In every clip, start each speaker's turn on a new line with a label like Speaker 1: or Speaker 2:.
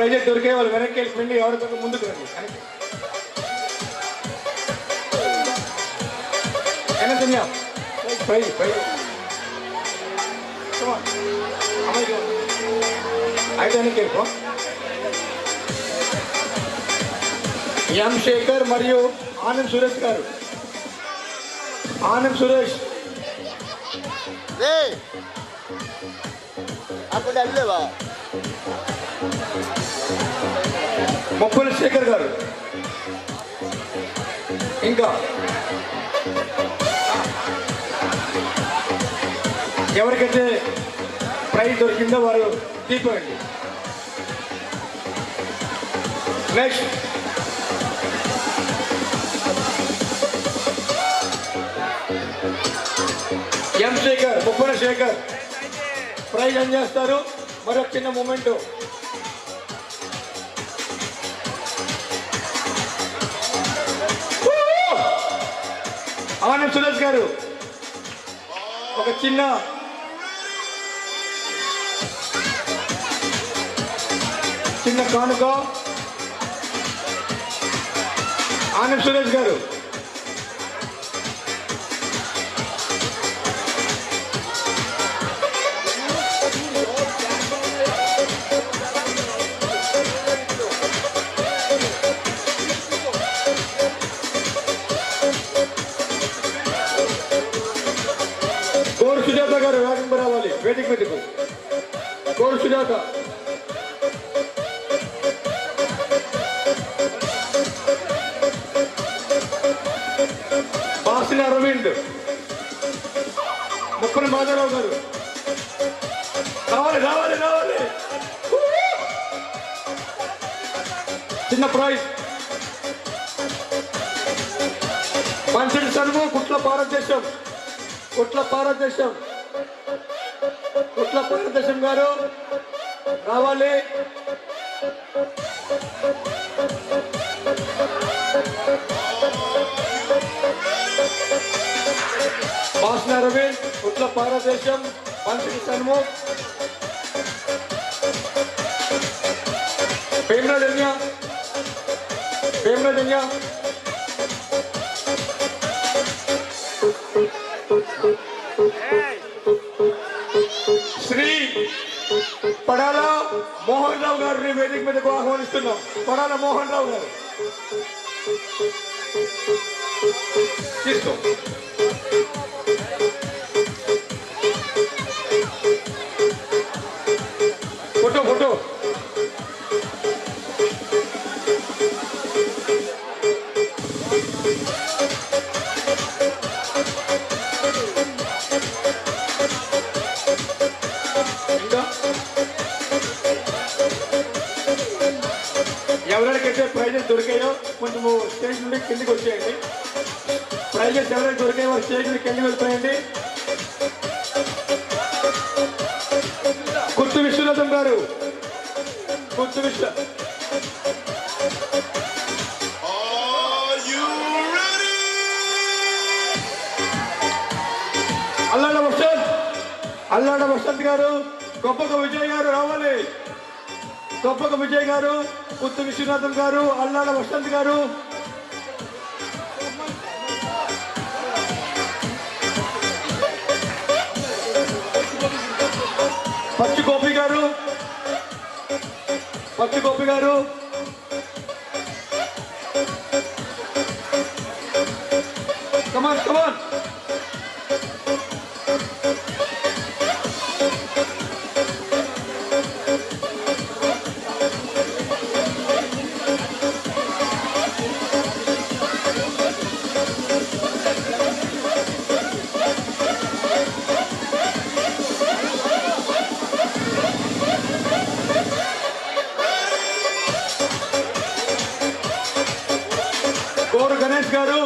Speaker 1: Praise దొరికే వాళ్ళు వెనక్కి వెళ్ళిపోయింది, ఎవరితో ముందుకు రండి. ప్రైజ్ ప్రైజ్ అయితే వెనక్కి వెళ్ళిపో. ఎం శేఖర్ మరియు ఆనంద్ సురేష్ గారు. ఆనంద్ సురేష్ మొప్పల శేఖర్ గారు. ఇంకా ఎవరికైతే ప్రైజ్ దొరికిందో వారు తీసుకోండి. నెక్స్ట్ ఎం శేఖర్, ముప్పల శేఖర్ ప్రైజ్ అందజేస్తారు. మరొక చిన్న మూమెంట్. ఆనంద్ సురేష్ గారు ఒక చిన్న కానుక. ఆనంద్ సురేష్ గారు కోరు సుజాత గారు వేగంగా రావాలి వేదిక మీదకు. కోరు సుజాత, బాసిన అరవింద్, ముప్పని మాధవరావు గారు రావాలి రావాలి రావాలి. చిన్న ప్రైజ్ పంచడి సరువు కుట్ల భారతదేశం గారు రావాలి. బాసిన అరవింద్, కుట్ల భారతదేశం, పంచడి సరువు, పేమరాజన్య శ్రీ పడాల మోహన్ రావు గారిని వేదిక మీదకు ఆహ్వానిస్తున్నాం. పడాల మోహన్ రావు గారు తీసుకో. ఫోటో ఎవరికైతే ప్రైజెస్ దొరికాయో కొంచెము స్టేజ్ నుండి కిందికి వచ్చేయండి. ప్రైజెస్ ఎవరైతే దొరికాయో వారు స్టేజ్ నుండి కిందికి వెళ్ళిపోయండి. గుర్తు విశ్వనాథం గారు, అల్లాడ వసంత్ గారు, గొప్పక విజయ్ గారు రావాలి. గొప్పక విజయ్ గారు, గుర్తు విశ్వనాథం గారు, అల్లాడ వసంత్ గారు, పచ్చి గోపి గారు, కమాన్ కోరు గణేష్ గారు,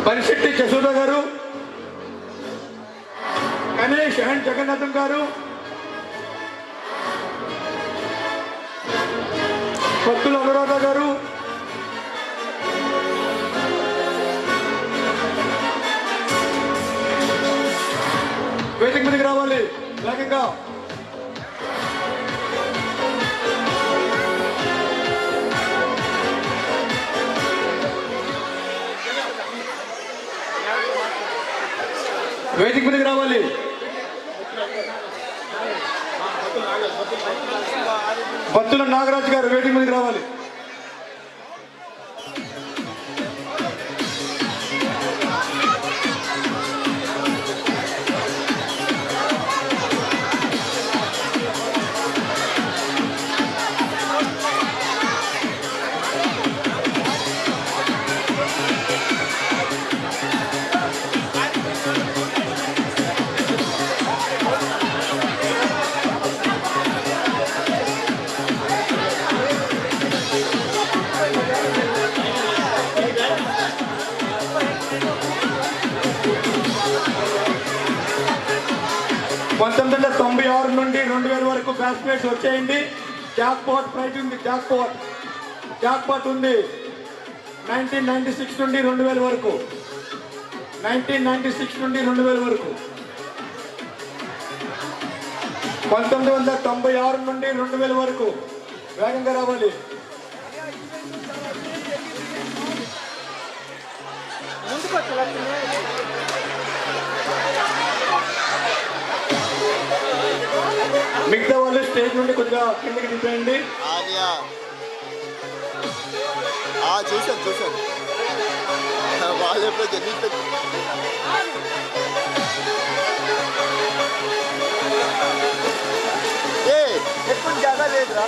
Speaker 1: పరిశెట్టి జసోద గారు, గణేష్ అండ్ జగన్నాథం గారు, భక్తుల అనురాధ గారు, వేదిక మీదకి రావాలి వేగంగా. వేదిక మీదకి రావాలి. బత్తుల నాగరాజు గారు వేదిక మీదకి రావాలి. పంతొమ్మిది 1996 నుండి 2000 వరకు బ్యాచ్మేట్స్ వచ్చేయండి. జాక్పాట్ ప్రైజ్ ఉంది. జాక్పాట్ ఉంది. 1996 నుండి 2000 వరకు 1996 నుండి 2000 వరకు 1996 నుండి 2000 వరకు వేగంగా రావాలి. మిగతా వాళ్ళు స్టేజ్ నుండి కొద్దిగా కిందకి దింపేయండి.
Speaker 2: చూసాను వాళ్ళు ఎప్పుడో జర్నలిస్ట్ ఎక్కువ జాగా లేదురా,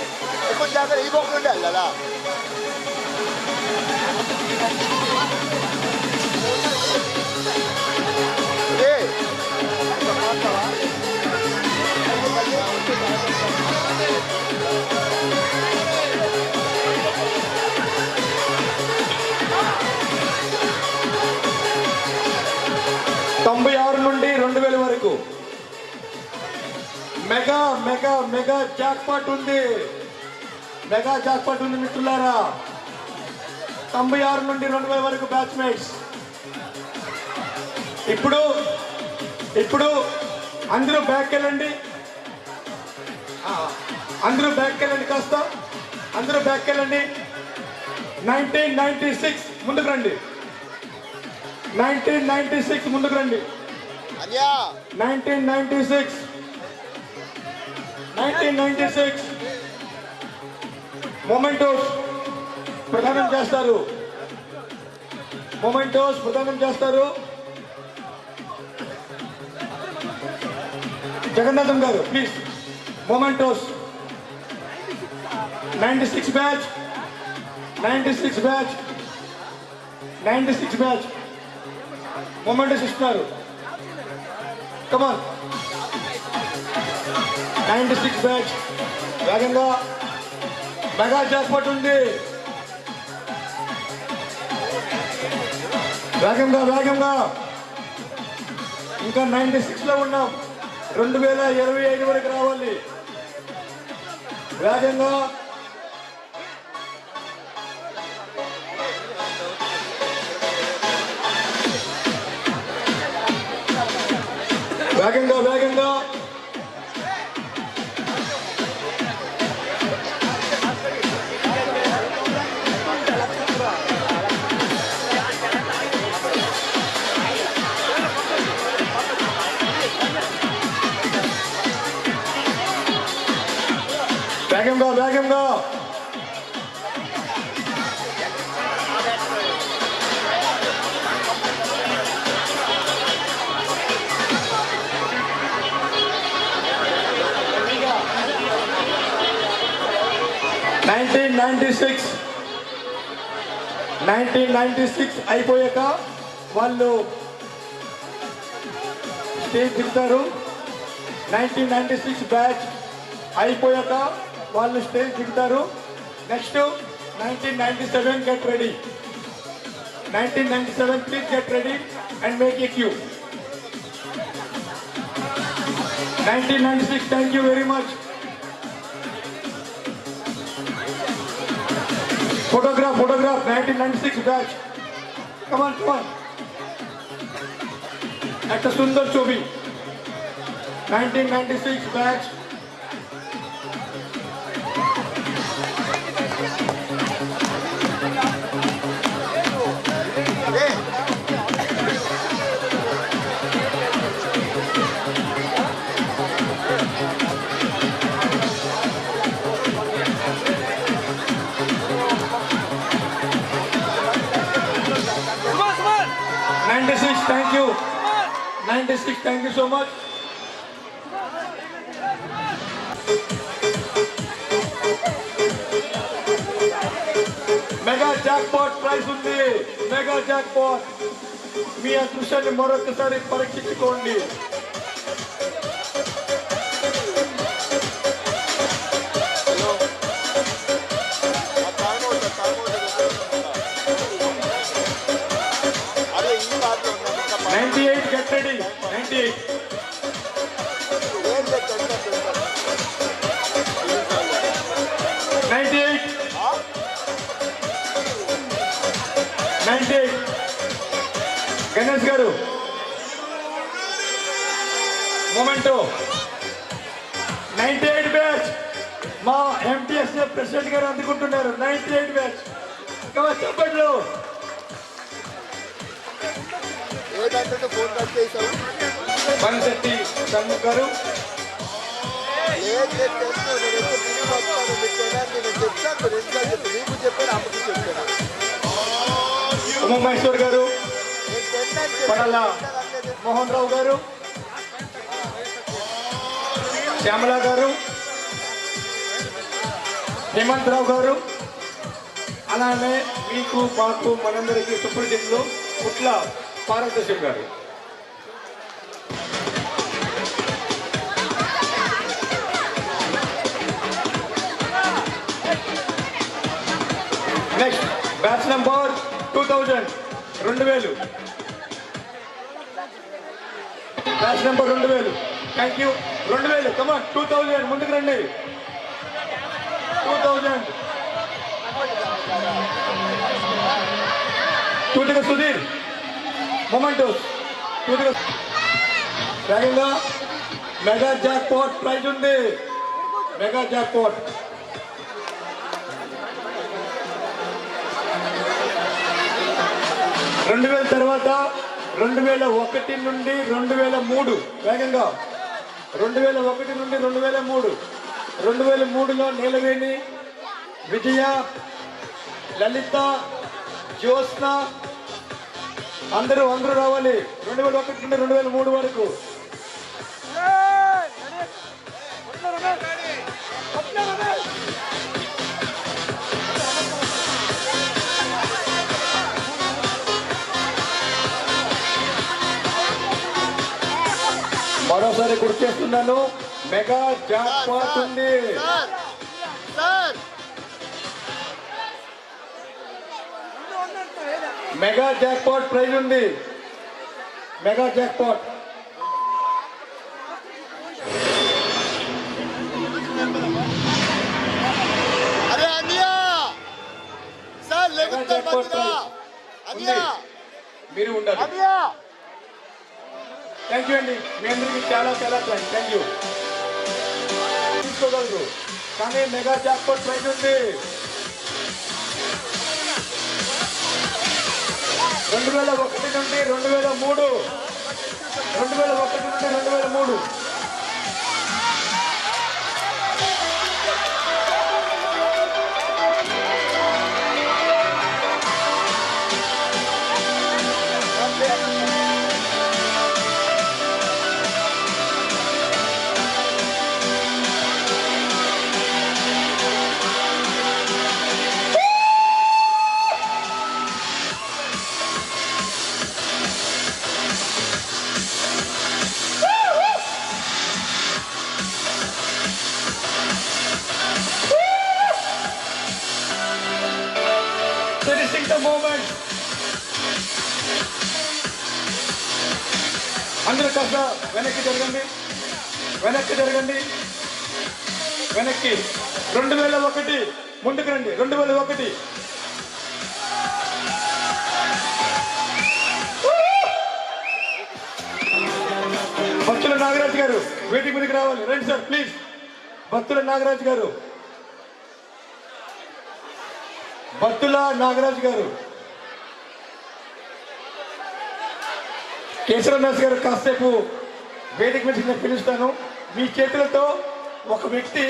Speaker 2: ఎక్కువ జాగా ఈ బొక్క ఉండే వెళ్ళాలా.
Speaker 1: తొంభై 96 నుండి 2000 వరకు మెగా జాక్పాట్ ఉంది. మిత్రులారా. 96 నుండి 2000 వరకు బ్యాచ్మేట్స్. ఇప్పుడు అందరూ బ్యాక్ వెళ్ళండి. కాస్త అందరూ బ్యాక్ వెళ్ళండి. 1996 ముందుకు రండి. 1996 ముందుకు రండి. 1996 మొమెంటోస్ ప్రదానం చేస్తారు. జగన్నాథం గారు ప్లీజ్. మొమెంటోస్ 96 బ్యాచ్ మొమెంటోస్ ఇస్తున్నారు. కమాన్ 96 బ్యాచ్ వేగంగా. మెగా జాక్పాట్ ఉంది. వేగంగా ఇంకా 96 లో ఉన్నాం. 2025 వరకు రావాలి. వేగంగా వేగంగా 1996 అయిపోయాక వాళ్ళు స్టేజ్ దిగుతారు. 1996 బ్యాచ్ అయిపోయాక వాళ్ళు స్టేజ్ దిగుతారు. Next 1997 get ready. 1997 please get ready and make a queue. 1996 thank you very much. Photograph 1996 batch. Come on. At a Sundar Chobi. 1996 batch. Thank you. 96, thank you so much. Mega jackpot prize ఉంది. Mega jackpot. మీ అదృష్టాన్ని మరొకసారి పరీక్షించుకోండి. Get ready. 98. 98. 98. Ganesh గారు memento 98 batch. మా MTS president గారు అందుకుంటున్నారు. 98 batch. చెప్పండి.
Speaker 2: Phone cut చేసావు.
Speaker 1: పనిశెట్టి షణ్ముఖ్ గారు.
Speaker 2: నేను చెప్పాను అమ్మకి చెప్పాను.
Speaker 1: ఉమామహేశ్వర్ గారు. పడల మోహన్ రావు గారు. శ్యామల గారు. హేమంత్ రావు గారు. అలానే మీకు మాకు మనందరికీ సుప్రసిద్ధులు పుట్ల పార్వతీశం గారు. Next batch number 2000. 2000 batch number 2000. Thank you. 2000 కమాన్. 2000 ముందుకు రండి. 2000 తూటిక సుధీర్ మొమెంటోస్. తూటిక వేగంగా. మెగా జాక్పాట్ ప్రైజ్ ఉంది. Mega jackpot. తర్వాత 2001 నుండి 2003. వేగంగా. 2001 నుండి 2003. 2003లో నీలవేణి, విజయ, లలిత, జ్యోత్స్న అందరూ రావాలి. 2001 నుండి 2003 వరకు. మరోసారి గుర్తు చేస్తున్నాను. మెగా జాక్పాట్ ఉంది. మెగా జాక్పాట్ ప్రైజ్ ఉంది. Mega jackpot. మీరు ఉండాలి. థ్యాంక్ యూ అండి. మీ అందరికీ చాలా థ్యాంక్ యూ. తీసుకోగలరు కానీ మెగా జాక్పాట్ ప్రైజ్ ఉంది. 2001 నుండి 2003. 2001 నుండి 2003. Finishing the moment. అందరూ కాస్త వెనక్కి జరగండి. 2001 ముందుకు రండి. 2001. భక్తుల నాగరాజ్ గారు వేదిక మీదకి రావాలి, రండి సార్ ప్లీజ్. బత్తుల నాగరాజు గారు, బత్తుల నాగరాజు గారు. కేశవరాజ్ గారు కాసేపు వేదిక మీద నేను పిలుస్తాను. మీ చేతులతో ఒక వ్యక్తి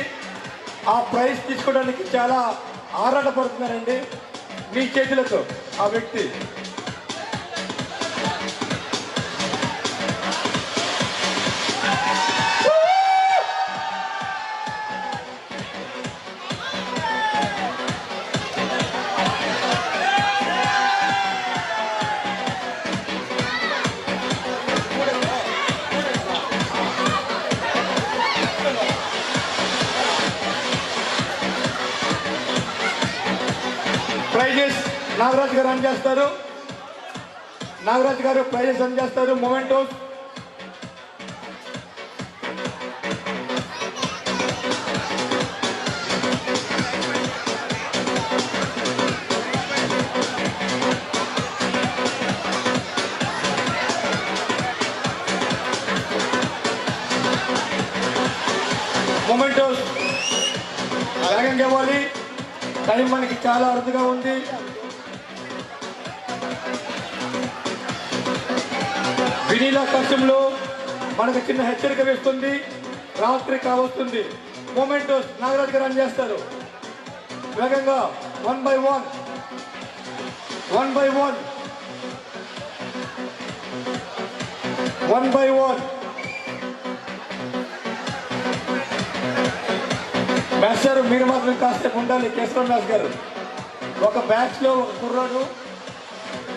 Speaker 1: ఆ ప్రైజ్ తీసుకోవడానికి చాలా ఆరాటపడుతున్నారండి. మీ చేతులతో ఆ వ్యక్తి ప్రైజెస్ నాగరాజు గారు అందజేస్తారు. నాగరాజు గారు ప్రైజెస్ అందజేస్తారు. మొమెంటోస్ మొమెంటోస్ వేగంగా ఇవ్వాలి. టైం మనకి చాలా అరుదుగా ఉంది. వినీలా కష్టంలో మనకు చిన్న హెచ్చరిక వేస్తుంది, రాత్రి కావస్తుంది. మొమెంటోస్ నాగరాజు గారు అందజేస్తారు. వేగంగా 1 by 1 1 by 1 1 by 1. మాస్టర్ మీరు మాత్రం కాసేపు ఉండాలి. కేశవరాజ్ గారు, ఒక బ్యాచ్ లో ఒక కుర్రాడు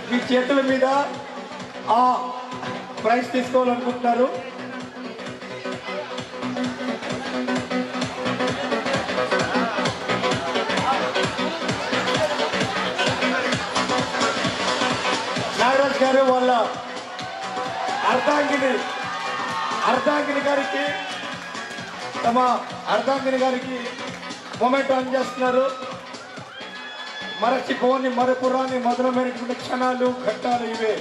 Speaker 1: మీ చేతుల మీద ఆ ప్రైజ్ తీసుకోవాలనుకుంటున్నారు. నాగరాజ్ గారు వాళ్ళ అర్ధాంగిని గారికి తమ అర్ధాంగిని గారికి మొమెంట్ అందజేస్తున్నారు. మరచిపోని మరపురాని మధురమైనటువంటి క్షణాలు ఘట్టాలు ఇవే.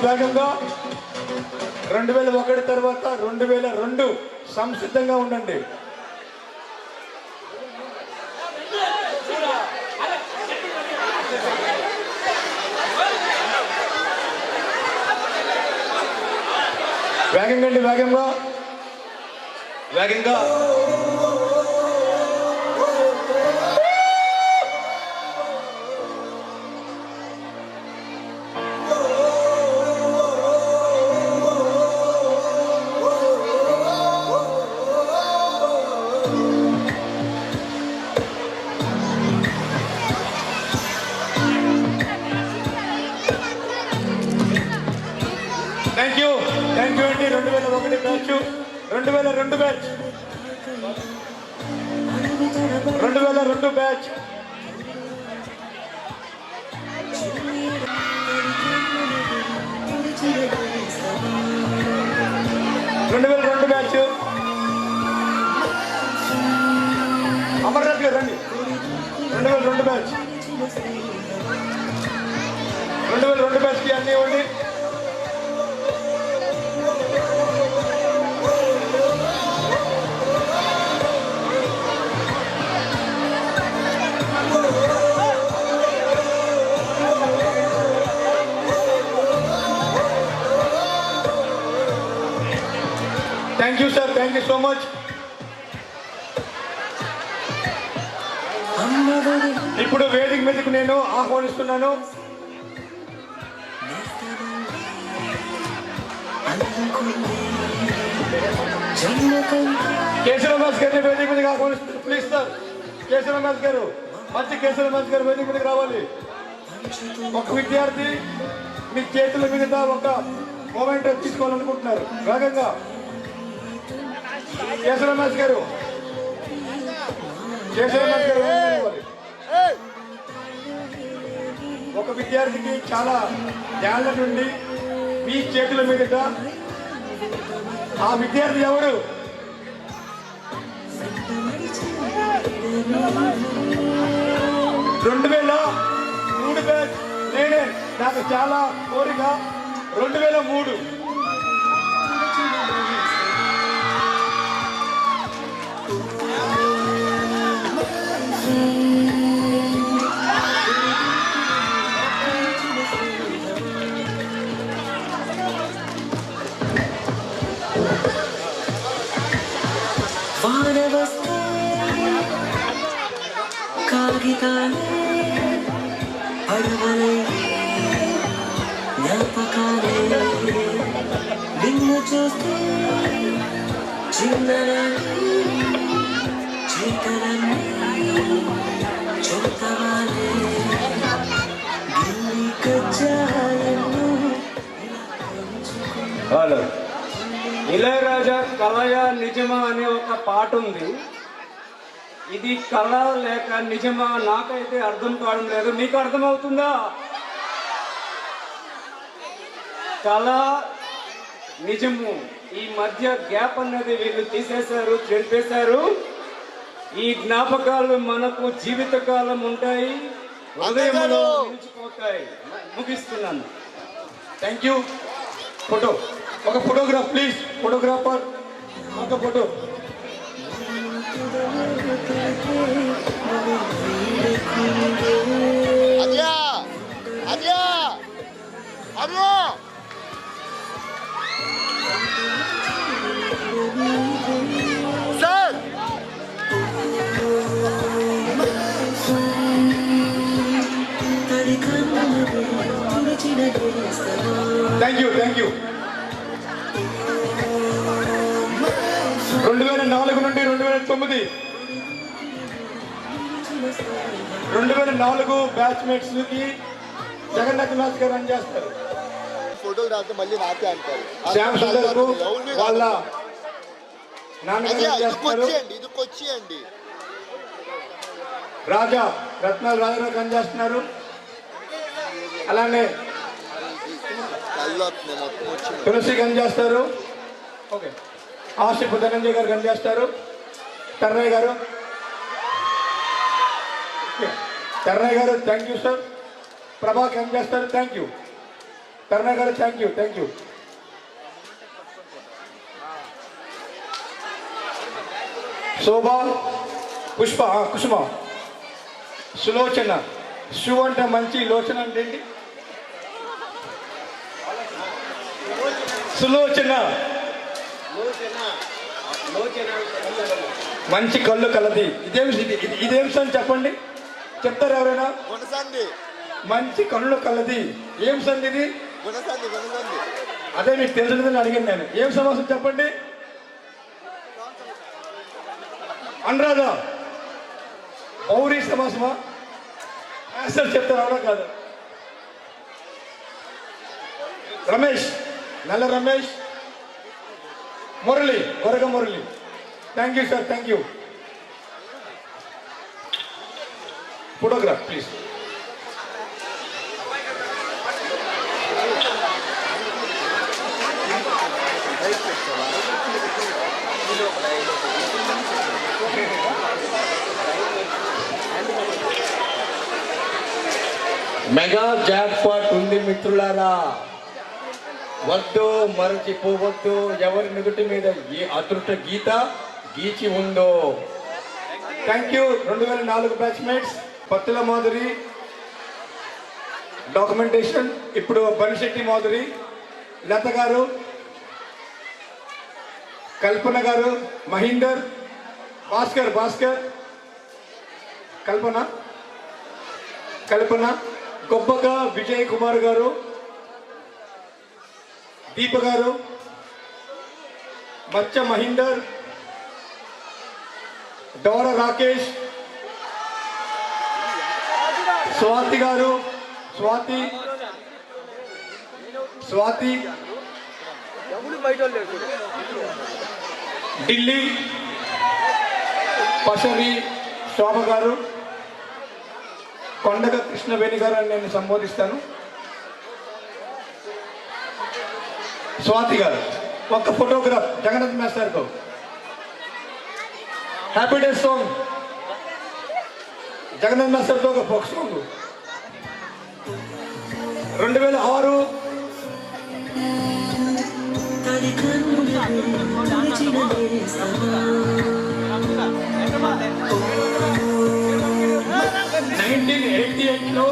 Speaker 1: వేగంగా 2001 తర్వాత 2002 సంసిద్ధంగా ఉండండి. వేగంగా థ్యాంక్ యూ అండి. 2001 batch, 2002 batch, 2002 batch, 2002 batch. Amarnath గారు రండి. 2002 బ్యాచ్, 2002 బ్యాచ్కి అన్నీ ఇవ్వండి. Thank you sir, thank you so much. ఇప్పుడు వేదిక మీదకు నేను ఆహ్వానిస్తున్నాను కేశవరాజ్ గారిని వేదిక మీదకి ఆహ్వానిస్తున్నాను. ప్లీజ్ సార్, కేశవరాజ్ గారు, మంచి కేశవరాజ్ గారు వేదిక మీదకి రావాలి. ఒక విద్యార్థి మీ చేతుల మీద ఒక మూమెంట్ తీసుకోవాలనుకుంటున్నారు వేగంగా. కేశవరాజ్ గారు, కేశవరాజ్ గారు ఒక విద్యార్థికి చాలా ఏళ్ల నుండి మీ చేతుల మీదట ఆ విద్యార్థి ఎవరు? రెండు వేల మూడు బ్యాచ్ నేనే, నాకు చాలా కోరిక. 2003
Speaker 3: కాగితాలే అడవలే జ్ఞాపకాలే నిన్ను చూస్తే చిన్నరాని చీకలన్నీ చూతవాలే గిల్లి కజ్జాయను.
Speaker 4: హలో, ఇళయరాజా కలయా నిజమా అనే ఒక పాట ఉంది. ఇది కళ లేక నిజమా నాకైతే అర్థం కావడం లేదు. మీకు అర్థమవుతుందా? కళ నిజము ఈ మధ్య గ్యాప్ అన్నది వీళ్ళు తీసేశారు, చెరిపేశారు. ఈ జ్ఞాపకాలు మనకు జీవితకాలం ఉంటాయి, హృదయంలో నిలిచిపోతాయి. ముగిస్తున్నాను.
Speaker 1: Thank you. ఫోటో, ఒక ఫోటోగ్రాఫ్ ప్లీజ్. ఫోటోగ్రాఫర్ ఒక ఫోటో.
Speaker 2: అద్యా అద్యా అద్యా sir
Speaker 1: thank you, thank you. 2004 నుండి 2009 2004 బ్యాచ్మేట్స్ కి జగన్నాథ్ గారు రన్ చేస్తారు.
Speaker 2: ఫోటోలు రాస్తే మళ్ళీ నాకే అంటారు.
Speaker 1: శ్యామ్ సుందర్ కు వాళ్ళ నాన్నగారు
Speaker 2: అద్యా
Speaker 1: రన్ చేస్తున్నారు.
Speaker 2: ఇదికొచ్చేయండి.
Speaker 1: రాజా రత్నాల రాజారావు రన్ చేస్తున్నారు. అలానే
Speaker 2: కళ్ళు వస్తున్నాయి మొత్తం వచ్చింది.
Speaker 1: తులసి గన్ చేస్తారు. ఓకే, ఆసిఫ్ ధనంజయ్ గారు గన్ చేస్తారు. తర్రయ్య గారు, తర్రయ్య గారు థ్యాంక్ యూ సార్. ప్రభా గన్ చేస్తారు. థ్యాంక్ యూ తర్రయ్య గారు, థ్యాంక్ యూ, థ్యాంక్ యూ. శోభ, పుష్ప, కుసుమ, సులోచన. శు అంటే మంచి, లోచన అంటే ఏంటి? సులోచన మంచి కళ్ళు కలది. ఇదేం సన్ చెప్పండి, చెప్తారు ఎవరైనా?
Speaker 2: గుణసంది
Speaker 1: మంచి కళ్ళు కలది. ఏం సంది ఇది?
Speaker 2: గుణసంది.
Speaker 1: అదే మీకు తెలిసినదని అడిగాను నేను. ఏం సమాసం చెప్పండి? అనురాధ, పౌరీ సమాసమా? ఆన్సర్ చెప్తారు అవునా కాదు? రమేష్, నల్ల రమేష్. మురళి, గొరగ Murali. Thank you sir, thank you. Photograph please. Mega jackpot ఉంది మిత్రులారా, వద్దు మరచిపోవద్దు. ఎవరి నుదుటి మీద ఏ అదృష్ట గీత గీచి ఉందో. Thank you. 2004 batchmates. పత్తుల Madhuri documentation. ఇప్పుడు బనిశెట్టి మాధురి, లత గారు, కల్పన గారు, మహీందర్, భాస్కర్, కల్పన, గొప్పగా విజయ్ కుమార్ గారు, దీప గారు, మచ్చ మహీందర్, డోర రాకేష్, స్వాతి గారు, స్వాతి,
Speaker 2: ఎవరు బయట వాళ్ళు లేరు.
Speaker 1: ఢిల్లీ, పశరి, శోభ గారు, కొండగ కృష్ణవేణి గారు అని నేను సంబోధిస్తాను. స్వాతి గారు ఒక్క ఫోటోగ్రాఫ్ జగన్నాథ్ మాస్టర్కు. హ్యాపీ డే సాంగ్ జగన్నాథ్ మాస్టర్తో ఒక ఫోక్ సాంగ్. 2006
Speaker 3: తడి కన్నులు తుడిచిన నేస్తమా
Speaker 1: 1988లో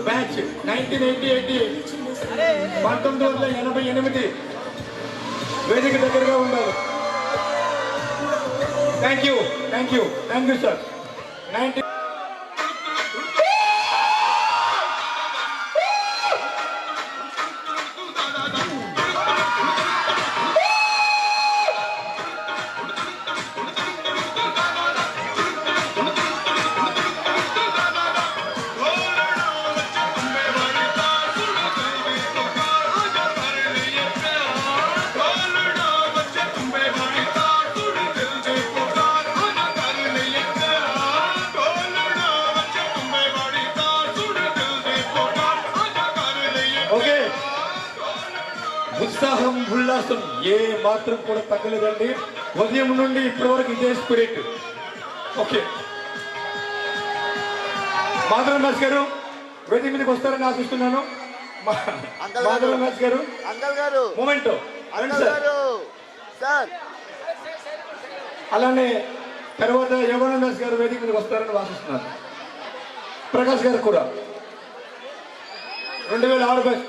Speaker 1: బ్యాచ్ 1988 వేదిక దగ్గరగా ఉన్నారు. Thank you sir. 19 ఓకే, ఉత్సాహం ఉల్లాసం ఏ మాత్రం కూడా తగ్గలేదండి. ఉదయం నుండి ఇప్పటి వరకు ఇదే స్పిరిట్. ఓకే, మాధవ నాథ్ గారు వేదిక మీదకి వస్తారని ఆశిస్తున్నాను. మాధవ నాథ్ గారు,
Speaker 2: అంకల్ గారు,
Speaker 1: మూమెంట్
Speaker 2: అంకల్ గారు, సార్
Speaker 1: అలానే తర్వాత యోగానందాస్ గారు వేదిక మీదకి వస్తారని ఆశిస్తున్నాను. ప్రకాష్ గారు కూడా 2006 బ్యాచ్.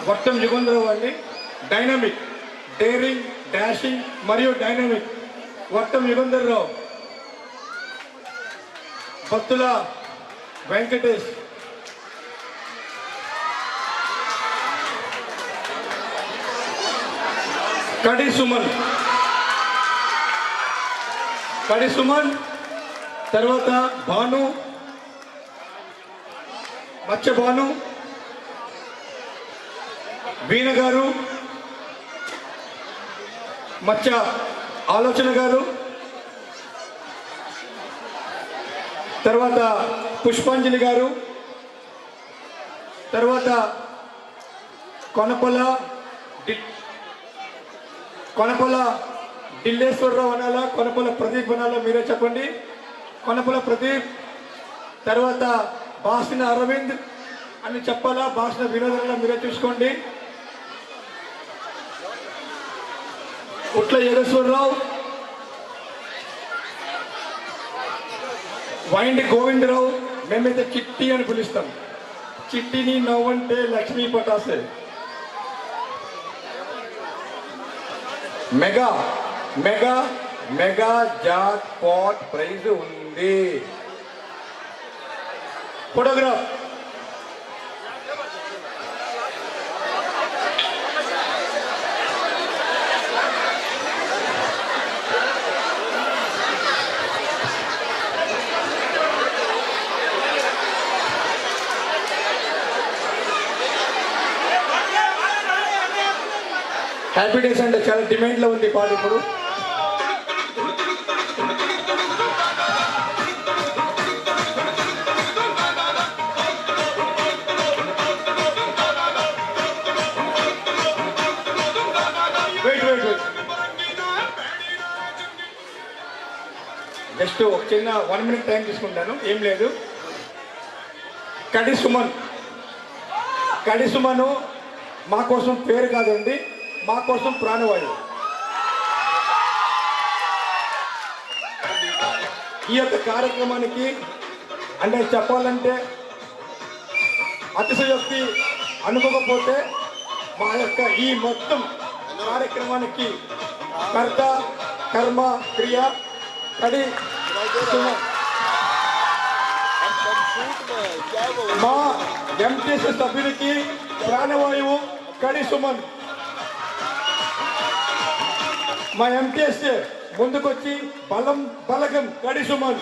Speaker 1: వర్తం యుగంధరావు అండి. డైనమిక్, డేరింగ్, డాషింగ్ మరియు డైనమిక్ వర్తం యుగంధరావు. భక్తుల వెంకటేష్, కడి సుమన్, తర్వాత భాను, మత్స్య భాను, వీణ గారు, మత్స్య ఆలోచన గారు, తర్వాత పుష్పాంజలి గారు, తర్వాత కొనపల ఢిల్లేశ్వరరావు అనాలా, కొనపల ప్రదీప్ అనాలా, మీరే చెప్పండి. కొనపల ప్రదీప్, తర్వాత భాషణ అరవింద్ అని చెప్పాలా, భాషణ వినోద్ అనాలా, మీరే చూసుకోండి. ఉట్ల యేగేశ్వరరావు, వైండి గోవిందరావు, మేమైతే చిట్టి అని పిలుస్తాం. చిట్టిని నవ్వంటే లక్ష్మీ పటాసే. Mega mega mega jackpot prize ఉంది. ఫోటోగ్రాఫ్ హ్యాపీ డేస్ అంటే చాలా డిమాండ్లో ఉంది పాట ఇప్పుడు. జస్ట్ ఒక చిన్న 1 minute టైం తీసుకుంటాను, ఏం లేదు. కడి సుమను మా కోసం పేరు కాదండి, మా కోసం ప్రాణవాయువు. ఈ యొక్క కార్యక్రమానికి అంటే చెప్పాలంటే అతిశయోక్తి అనుకోకపోతే మా యొక్క ఈ మొత్తం కార్యక్రమానికి కర్త కర్మ క్రియ కడి సుమన్. మా ఎంటీసీ సభ్యునికి ప్రాణవాయువు కడి సుమన్. మా ఎంపీఎస్ ముందుకొచ్చి బలగం కడి సుమన్,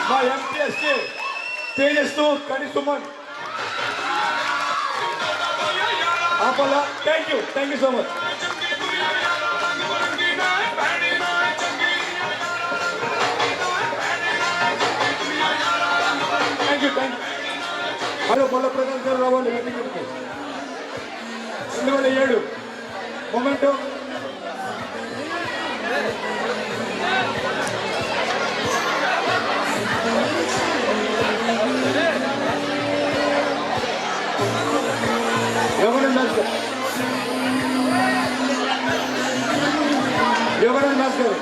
Speaker 1: మా ఎంపీఎస్ తేజస్సు కడి సుమన్ ఆపలా. Thank you so much. Hello Bolla Prakash గారు రావాలి. 2007 మొమెంటో యోగానంద్ దాస్ గారు, యోగానంద్ దాస్ గారు,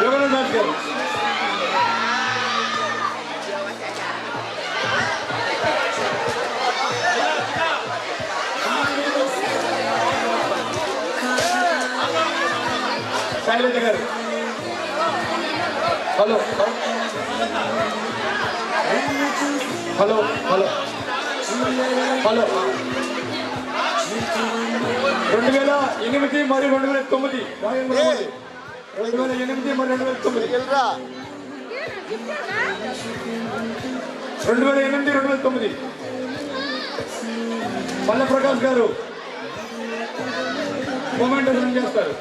Speaker 1: యోగానంద్ దాస్ గారు, శైలజ గారు. హలో హలో హలో హలో 2008 మరియు 2009 2008 మరియు 2009
Speaker 2: వెళ్ళరా
Speaker 1: 2008 2009 పల్ల ప్రకాష్ గారు మూమెంట్ రన్ చేస్తారు.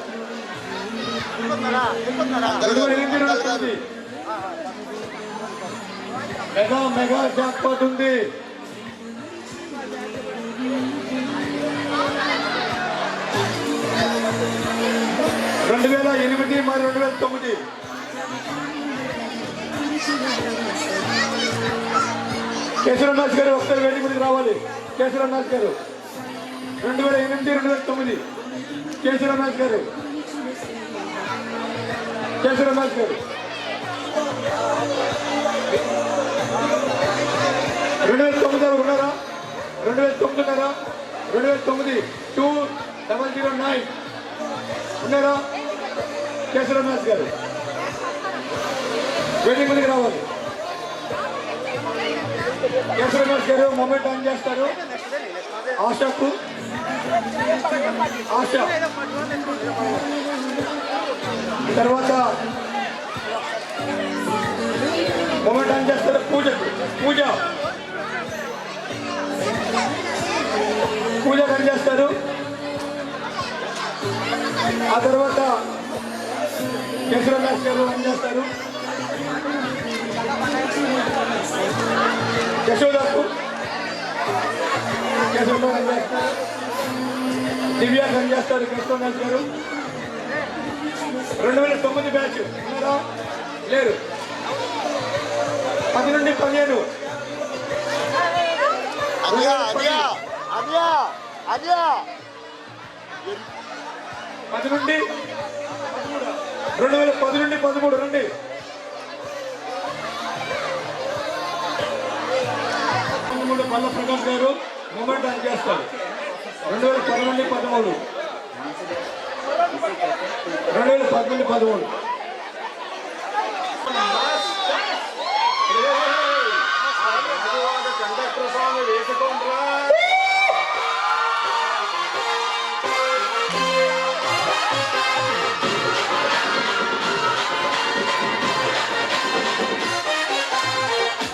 Speaker 1: 2008 2009 మెగా జాక్పాట్ ఉంది. 2008 మరియు 2009 కేశవనాథ్ గారు ఒకసారి వేదిక మీదకి రావాలి. కేశవనాథ్ గారు 2008 2009 కేశవనాథ్ గారు, కేశవనాథ్ గారు 2009 ఉన్నారా? 2009 ఉన్నారా? 2009 2009 ఉన్నారా? కేశవనాథ్ గారు వేదిక మీదకి రావాలి. కేశవనాథ్ గారు మొమెంట్ ఆన్ చేస్తారు. ఆశకు ఆశ తర్వాత మొమెంట్ ఆన్ చేస్తారు. పూజ రన్ చేస్తారు. ఆ తర్వాత కేశవనాథ్ గారు రన్ చేస్తారు. యశోదాకు రన్ చేస్తారు. దివ్య రన్ చేస్తారు. కేశవనాథ్ గారు 2009 బ్యాచ్ ఉన్నారా? లేరు. 10 నుండి 15
Speaker 2: అన్యా
Speaker 1: 10 నుండి 2010 నుండి 13 రండి. 13 పల్ల ప్రకాష్ గారు మూమెంట్ ఆన్ చేస్తారు. 2010 నుండి 13 2010 నుండి 13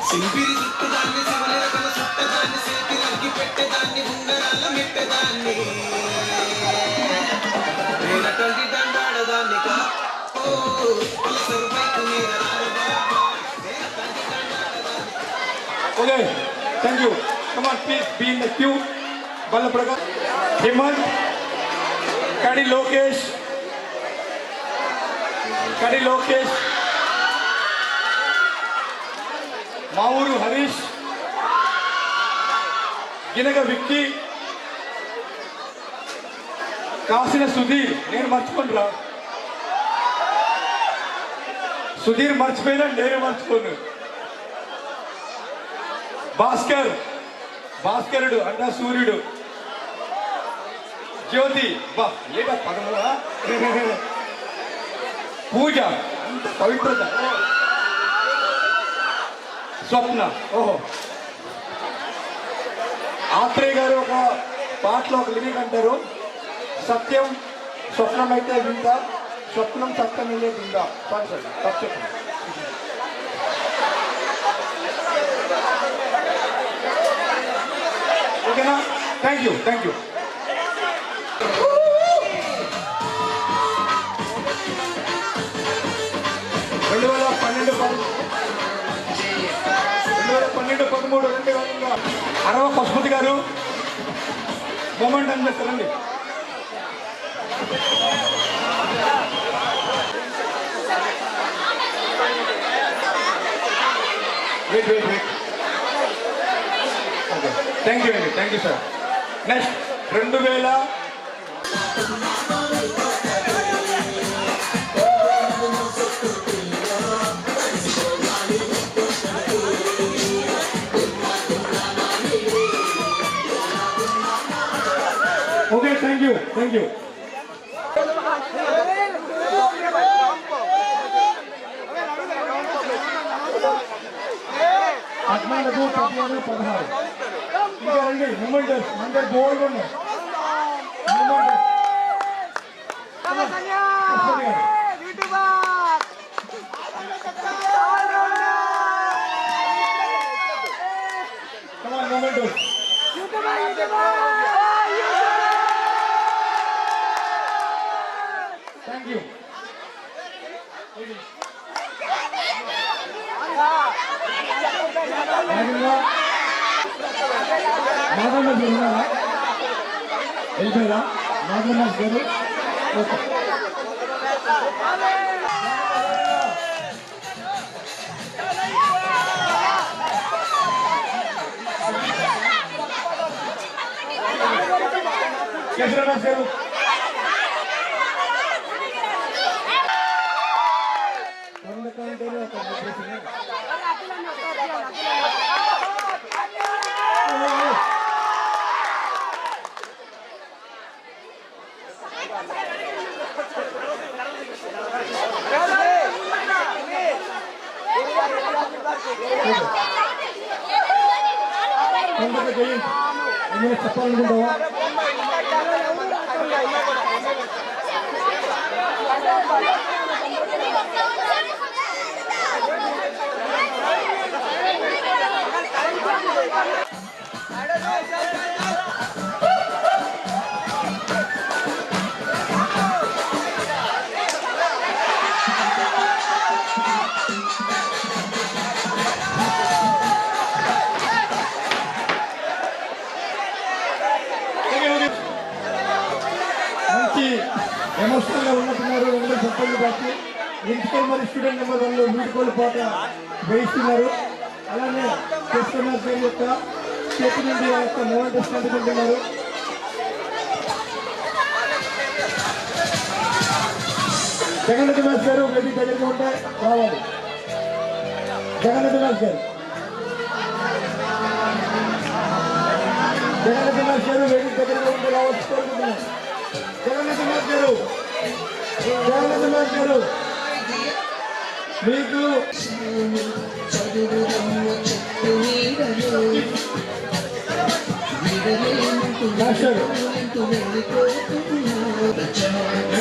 Speaker 5: సింపిరి చుట్టదాన్ని శివలిర కల చుట్టదాన్ని సేతి నగ్గి పెట్టేదాన్ని ఉంగరాల మిట్టదాన్ని నేనటంటి దండాడదాన్ని కా ఓ పలసరు పైకు మీద
Speaker 1: okay thank you. Come on please be in the queue. Balla Prakash, Hemant, కడి లోకేష్, మా ఊరు హరీష్, గినగ విక్కీ, కాసిన సుధీర్. నేను మర్చిపోనురా, సుధీర్ మర్చిపోయినా నేను మర్చిపోను. భాస్కరుడు అన్న సూర్యుడు, జ్యోతి బా ఏటా పదములా, పూజ అంత పవిత్రత, స్వప్న. ఓహో, ఆత్రేయ గారు ఒక పాటలో ఒక లిరిక్ అంటారు, సత్యం స్వప్నం అయితే విందా, స్వప్నం సత్యం అయ్యే విందా. సారీ సార్, తప్పు చెప్పండి. ఓకేనా? Thank you, thank you. రెండు వేల 12-13 అరవ పశుపతి గారు మూమెంట్ అని చేస్తారండి. Wait wait wait. Okay, thank you అండి, thank you sir. Next 2000 okay, thank you, thank you. పద్నాలుగు 16 ఇంకా రండి. మూమెంటర్స్ అందరు బోల్డ్ ఉన్నాయి. మూమెంటర్స్ థ్యాంక్ యూ. నాగరాజ్ ఉన్నారా? వెళ్ళిపోయారా నాగరాజ్ గారు? ఓకే, కేశవరాజ్ గారు. చెప్పాలనుకుంటావా? మంచి ఎమోషనల్గా ఉన్నట్టున్నారు. రెండు చెప్పండి బట్టి ఇంటికి మరి స్టూడెంట్ నెంబర్ 1 వీటికోళ్ళు పాట వేయిస్తున్నారు. అలానే కస్టమర్ పేరు యొక్క చేతి నుండి ఆ యొక్క మూమెంట్ అందుకుంటున్నారు. జగన్నాథ్ దాస్ గారు వేదిక దగ్గరికి ఉంటే రావాలి. జగన్నాథ్ దాస్ గారు, జగన్నాథ్ దాస్ గారు వేదిక దగ్గరికి ఉంటే రావచ్చు కోరుకుంటున్నాను. జగన్నాథ్ దాస్ గారు, జగన్నాథ్ దాస్ గారు మీకు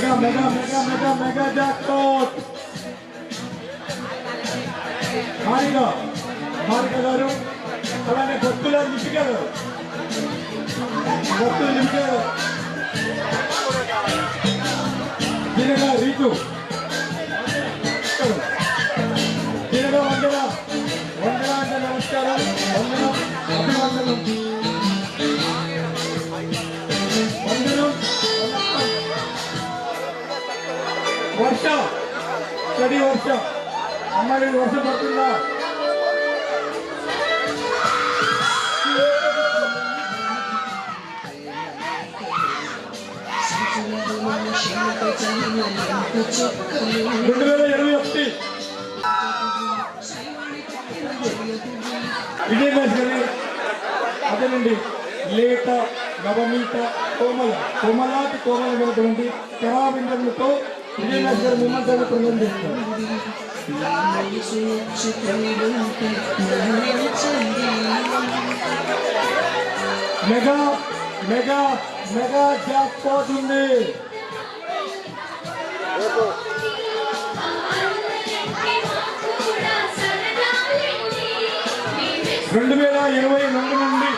Speaker 1: mega mega mega mega mega jackpot. Harika గారు, అలానే భక్తుల లిపిక గారు, భక్తుల లిపిక గారు, దీనిగా రీతు, దీనిగా వందన అంటే నమస్కారం, వందనం, అభివందనం, వందనం. వర్ష, స్టడీ వర్ష, అమ్మాయి వర్షం పడుతుందా? విజయదశమి అదేనండి. లేత నవమీత కోమలాతి కోమలమైనటువంటి కరాబిందములతో విజయదశమి మూమెంట్ ప్రజెంట్ చేస్తారు.
Speaker 3: వయసు ఎచ్చుకుంటే మరణించండి.
Speaker 1: Mega mega mega jackpot ఉంది.
Speaker 2: రేపు
Speaker 1: 2022 నుండి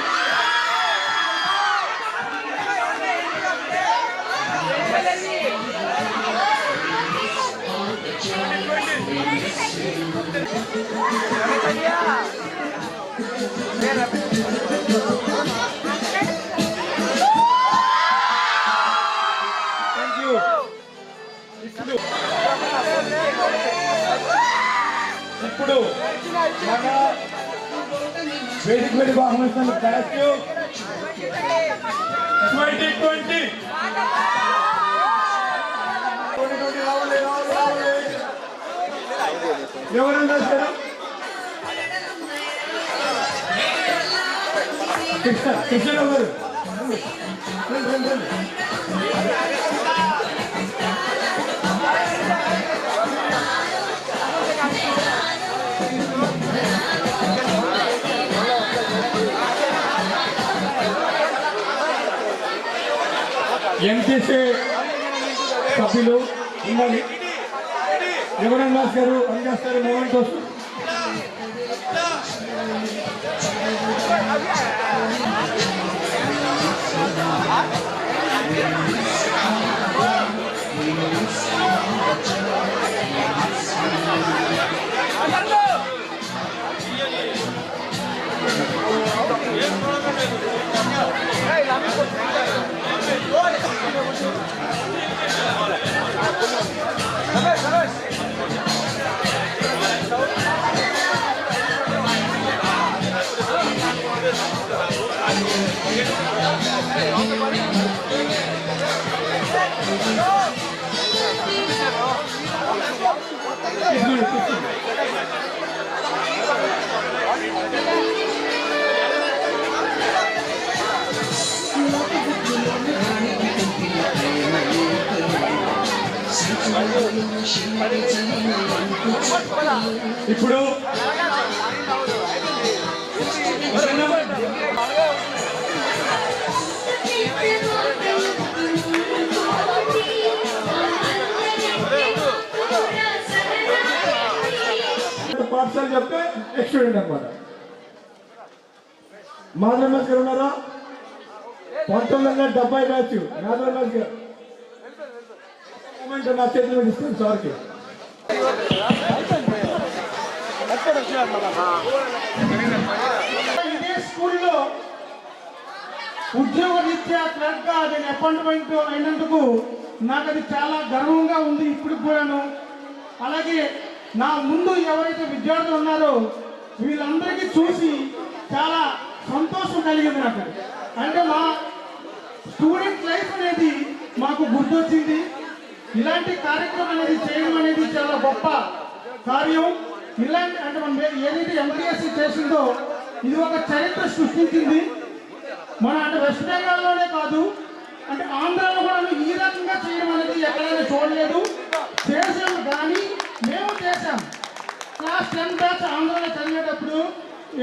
Speaker 1: ఇప్పుడు మన వేదిక మీద ఆహ్వానిస్తున్న బ్యాచ్ 2020 ఎవరన్నా సార్ కృష్ణ గారు ఎంపీసీ సభ్యులు ఉండాలి. ఎవరన్నా గారు అందజేస్తారు మూమెంట్ కోసం. ఇప్పుడు పాఠశాల చెప్తే ఎక్స్టూడెంట్ అనమాట. మాధవ గారు ఉన్నారా? 1970 బ్యాచ్ మాధవ గారు మూమెంట్ నా చేతిలో ఇస్తాను సార్కి.
Speaker 6: ఇదే స్కూల్లో ఉద్యోగ రీత్యా క్లర్క్గా నేను అపాయింట్మెంట్ అయినందుకు నాకు అది చాలా గర్వంగా ఉంది ఇప్పుడు కూడాను. అలాగే నా ముందు ఎవరైతే విద్యార్థులు ఉన్నారో వీళ్ళందరికీ చూసి చాలా సంతోషం కలిగింది నాకు. అంటే మా స్టూడెంట్ లైఫ్ అనేది మాకు గుర్తొచ్చింది. ఇలాంటి కార్యక్రమం అనేది చేయడం అనేది చాలా గొప్ప కార్యం. ఇలాంటి అంటే మనం ఏదైతే ఎంపీఎస్సీ చేసిందో ఇది ఒక చరిత్ర సృష్టించింది. మన అంటే వెస్ట్ బెంగాల్లోనే కాదు, అంటే ఆంధ్రాలో కూడా ఈ రకంగా చేయడం అనేది ఎక్కడైనా చూడలేదు. చేసాము కానీ మేము చేసాం. క్లాస్ 10 బ్యాచ్ ఆంధ్రాలో చదివేటప్పుడు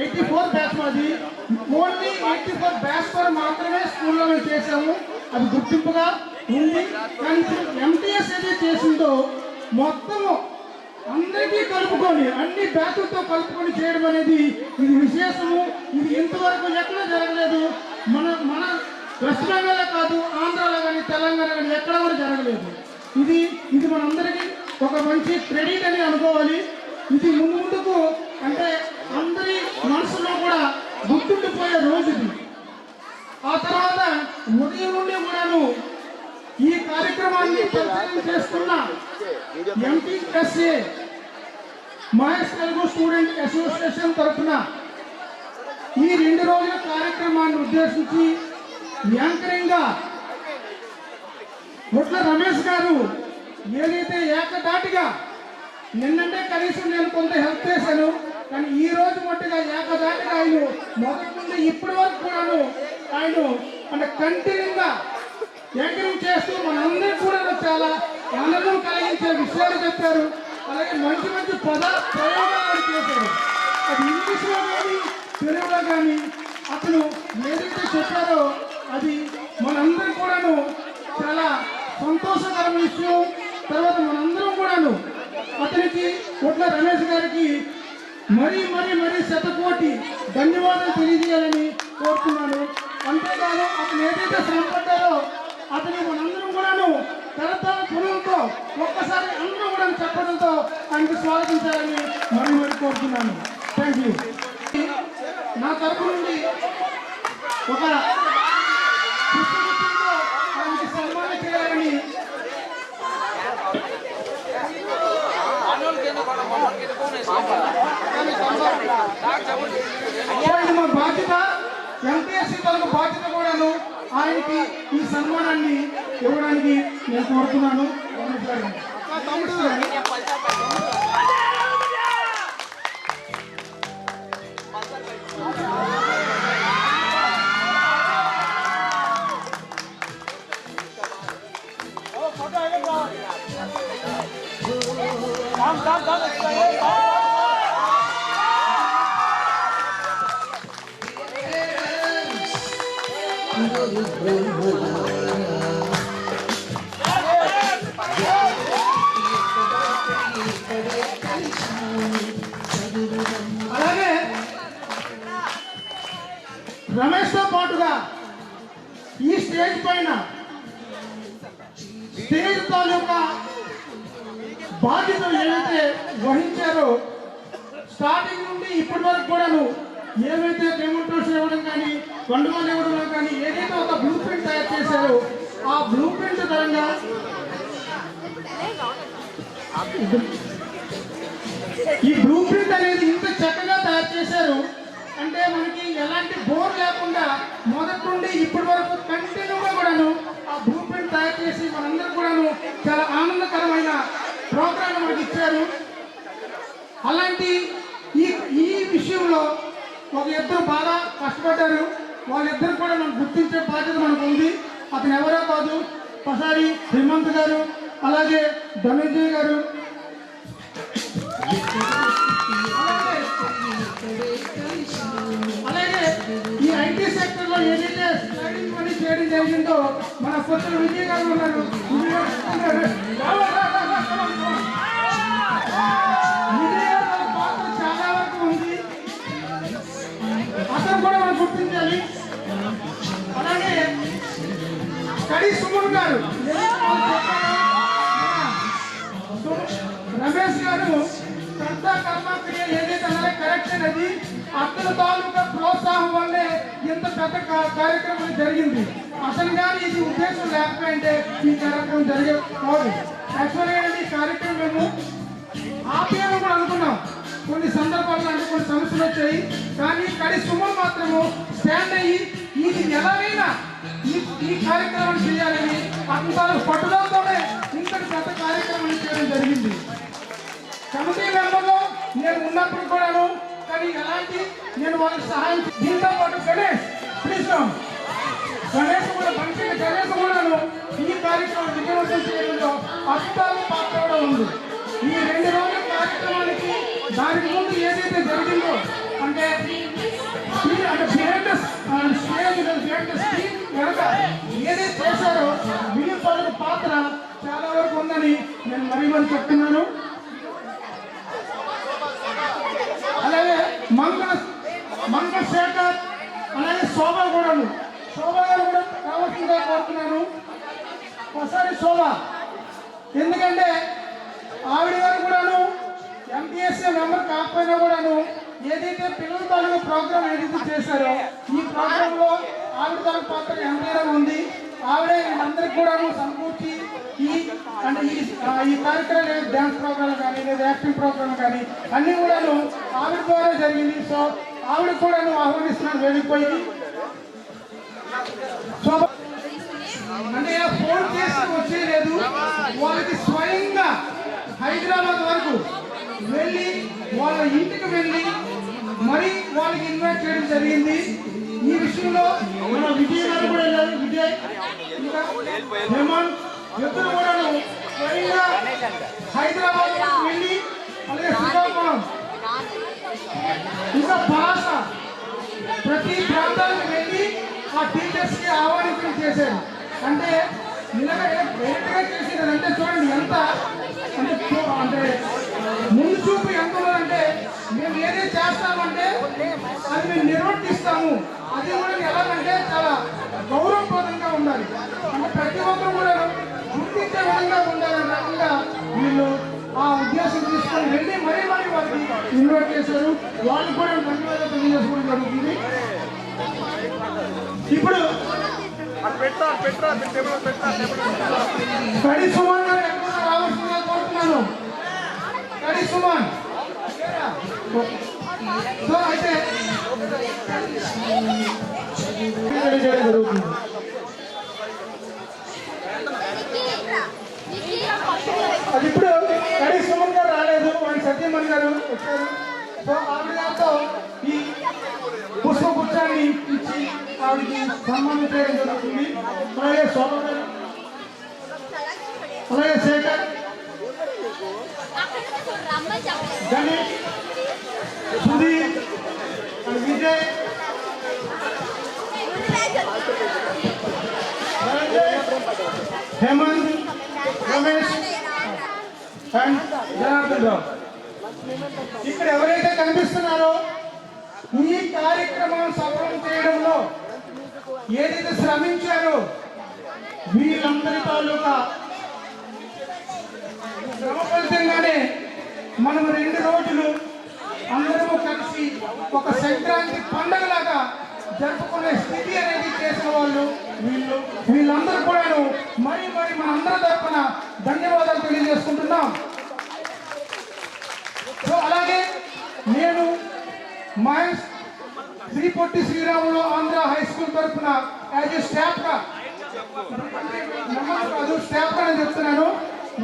Speaker 6: 84 బ్యాచ్ మాది. ఓన్లీ 84 బ్యాచ్ కూడా మాత్రమే స్కూల్లో మేము చేసాము. అది గుర్తింపుగా ఉంది. కానీ ఎంటీఎస్ ఏదైతే చేసిందో మొత్తము అందరికీ కలుపుకొని అన్ని బ్యాచులతో కలుపుకొని చేయడం అనేది ఇది విశేషము. ఇది ఇంతవరకు ఎక్కడ జరగలేదు. మన వెస్ట్ బెంగాల్ కాదు, ఆంధ్రాలో కానీ తెలంగాణ కానీ ఎక్కడ కూడా జరగలేదు. ఇది మనందరికీ ఒక మంచి క్రెడిట్ అని అనుకోవాలి. ఇది ముందుకు అంటే అందరి మనసులో కూడా గుర్తుండిపోయే రోజు ఇది. ఆ తర్వాత ఉదయం నుండి కూడాను ఈ కార్యక్రమాన్ని పరిచయం చేస్తున్న ఎంపీఎస్ఏ మహేష్ తెలుగు స్టూడెంట్ అసోసియేషన్ తరఫున ఈ 2 రోజుల కార్యక్రమాన్ని ఉద్దేశించి యాంకరింగ్ గా బొట్ల రమేష్ గారు ఏదైతే ఏకదాటిగా నిన్నంటే కనీసం నేను కొంత హెల్ప్ చేశాను, కానీ ఈ రోజు మట్టుగా ఏకదాటిగా ఆయన మొదటి నుండి ఇప్పటి వరకు కూడాను ఆయన అంటే కంటిన్యూగా యాంకరింగ్ చేస్తూ మనందరికీ కూడా చాలా ఆనందం కలిగించే విషయాలు చెప్పారు. అలాగే మంచి మంచి ప్రయోగాలు చేశారు. అది ఇంగ్లీష్లో కానీ తెలుగులో కానీ అతను ఏదైతే చెప్పారో అది మనందరం కూడాను చాలా సంతోషకరమైన విషయం. తర్వాత మనందరం కూడాను అతనికి కొట్ల రమేష్ గారికి మరీ శతకోటి ధన్యవాదాలు తెలియజేయాలని కోరుతున్నాను. అంతేకాదు అతను ఏదైతే శ్రమపడ్డారో అతని మనందరం కూడాను కరతాల పురులతో ఒక్కసారి అందరూ కూడా చెప్పడంతో ఆయనకు స్వాగతించాలని మరీ కోరుతున్నాను. Thank you. నా తరపు నుండి ఒక పుష్పగుచ్చంతో ఆయనకి సన్మానం చేయాలని ఇది మా బాధ్యత. ఎంపీఎస్సీ తరపు బాధ్యత కూడాను ఆయనకి ఈ సన్మానాన్ని ఇవ్వడానికి నేను కోరుతున్నాను. అలాగే రమేష్తో పాటుగా ఈ స్టేజ్ పైన స్టేజ్ తాలూకా బాధ్యతలు ఏవైతే వహించారో స్టార్టింగ్ నుండి ఇప్పటి వరకు కూడాను ఏవైతే డెమోన్స్ట్రేషన్ ఇవ్వడం కానీ వండుకోలు ఇవ్వడం కానీ ఏదైతే ఒక బ్లూ ప్రింట్ తయారు చేశారో ఆ బ్లూ ప్రింట్ పరంగా ఈ బ్లూ ప్రింట్ అనేది ఇంత చక్కగా తయారు చేశారు అంటే మనకి ఎలాంటి బోర్ లేకుండా మొదటి నుండి ఇప్పటి వరకు కంటిన్యూగా కూడాను ఆ బ్లూ ప్రింట్ తయారు చేసి మనందరూ కూడాను చాలా ఆనందకరమైన ప్రోగ్రామ్ మనకి ఇచ్చారు. అలాంటి ఈ విషయంలో ఒక ఇద్దరు బాగా కష్టపడ్డారు. వాళ్ళిద్దరు కూడా మనం గుర్తించే బాధ్యత మనకు ఉంది. అతను ఎవరో కాదు, పసారి హేమంత్ గారు, అలాగే ధనంజయ్ గారు. అలాగే ఈ ఐటీ సెక్టర్ లో ఏదైతే స్లైడింగ్ పని చేయడం జరిగిందో మన కొత్త విజయ్ గారు ఉన్నారు. విజయ్ గారు పాత్ర చాలా వరకు ఉంది, అతను కూడా మనం గుర్తించాలి. అలాగే కడి సుమన్ గారు, రమేష్ గారు శ్రద్ధ కర్మక్రియ ఏదైతే అన్నారో కరెక్ట్ అనేది అతని తాలూకా ప్రోత్సాహం వల్లే ఇంత పెద్ద కార్యక్రమం జరిగింది. అతను కానీ ఇది ఉద్దేశం లేకపోయింటే ఈ కార్యక్రమం జరిగే కాదు. యాక్చువల్గా ఈ కార్యక్రమం మేము ఆపేయాలని కూడా అనుకున్నాం. కొన్ని సందర్భాల్లో అంటే కొన్ని సమస్యలు వచ్చాయి. కానీ కడి సుమన్ మాత్రము స్టాండ్ అయ్యి ఇది ఎలాగైనా ఈ కార్యక్రమం చేయాలని అంత పట్టుదలతోనే ఇంతటి పెద్ద కార్యక్రమం చేయడం జరిగింది. కమిటీ మెంబర్లో నేను ఉన్నప్పుడు కూడాను కానీ ఎలాంటి నేను వాళ్ళకి సహాయం దీంతో పాటు గణేష్ ప్లీజ్ గణేష్ కూడా మంచిగా గణేష్ కూడాను ఈ కార్యక్రమం విజయవంతం చేయడంలో అద్భుతాలు పాత్ర కూడా ఉంది. ఈ 2 రోజుల కార్యక్రమానికి దానికి ముందు ఏదైతే జరిగిందో అంటే కనుక ఏదైతే చేశారో వినియోగ పాత్ర చాలా వరకు ఉందని నేను మరీ చెప్తున్నాను. అలాగే మంగళ శేఖర్ అలాగే శోభ కూడాను శోభ గారు కూడా కావాల్సిందిగా కోరుతున్నాను. ఒకసారి శోభ ఎందుకంటే ఆవిడ గారు కూడాను ఎంపీఎస్సీ మెంబర్ కాకపోయినా కూడాను ఏదైతే పిల్లల తాలూకు ప్రోగ్రామ్ ఏదైతే చేశారో ఈ ప్రోగ్రామ్ లో ఆవిడ తాలూకు పాత్ర ఎంతైనా ఉంది. ఆవిడే అందరికి కూడాను సమకూర్చి ఈ కార్యక్రమం డ్యాన్స్ ప్రోగ్రామ్ కానీ లేదా యాక్టింగ్ ప్రోగ్రామ్ కానీ అన్ని కూడాను ఆవిడ ద్వారా జరిగింది. సో ఆవిడ కూడాను ఆహ్వానిస్తున్నాను వెళ్ళిపోయి. సో అంటే ఫోన్ చేసి వచ్చేయలేదు, వాళ్ళకి స్వయంగా హైదరాబాద్ వరకు వెళ్ళి వాళ్ళ ఇంటికి వెళ్ళి మరి వాళ్ళకి ఇన్వైట్ చేయడం జరిగింది. ఈ విషయంలో మన విజయ్ గారు కూడా వెళ్ళారు. విజయ్ ఇంకా హేమంత్ ఇద్దరు కూడా స్వయంగా హైదరాబాద్ వెళ్ళి అలాగే శ్రీకాకుళం ఇంకా భాష ప్రతి ప్రాంతానికి వెళ్ళి ఆ టీచర్స్కి ఆహ్వానించడం చేశారు. అంటే ఇలాగ డైరెక్ట్గా చేసేది అంటే చూడండి ఎంత అంటే ముందు చూపు ఎంత ఉందంటే మేము ఏదైతే చేస్తామంటే అది మేము నిర్వర్తిస్తాము. అది కూడా ఎలాగంటే చాలా గౌరవప్రదంగా ఉండాలి. అంటే ప్రతి ఒక్కరు కూడా గుర్తించే విధంగా ఉండాలనే రకంగా వీళ్ళు ఆ ఉద్దేశం తీసుకొని వెళ్ళి మరీ వాళ్ళకి ఇన్వైట్ చేశారు. వాళ్ళకి కూడా ధన్యవాదాలు తెలియజేసుకోవడం జరుగుతుంది. ఇప్పుడు కడి సుమన్ గారు ఎక్కడ రావాల్సిందిగా కోరుతున్నాను. కడి సుమన్ సో అయితే జరుగుతుంది. అది ఇప్పుడు కడి సుమన్ గారు రాలేదు, ఆయన సత్యమణి గారు వచ్చారు. సో ఆవిడ గారితో ఈ పుష్పగుచ్చాన్ని ఇచ్చి ఆవిడకి సన్మానం చేయడం జరుగుతుంది. అలాగే శోభ గారు, అలాగే శేఖర్, గణేష్, సుధీర్, విజయ్, హేమంత్, రమేష్ అండ్ జనార్దన్ రావు ఇక్కడ ఎవరైతే కనిపిస్తున్నారో ఈ కార్యక్రమం సఫలం చేయడంలో ఏదైతే శ్రమించారో వీళ్ళందరి తాలూకా శ్రమ ఫలితంగానే మనం 2 రోజులు అందరము కలిసి ఒక సంక్రాంతి పండగలాగా జరుపుకునే స్థితి అనేది చేసిన వాళ్ళు వీళ్ళందరూ కూడాను మరి మన అందరి తరఫున ధన్యవాదాలు తెలియజేసుకుంటున్నాం. సో అలాగే నేను మహేష్ శ్రీ పొట్టి శ్రీరాములు ఆంధ్ర హై స్కూల్ తరఫున యాజ్ ఏ స్టాఫ్గా కాదు స్టాఫ్గా నేను చెప్తున్నాను.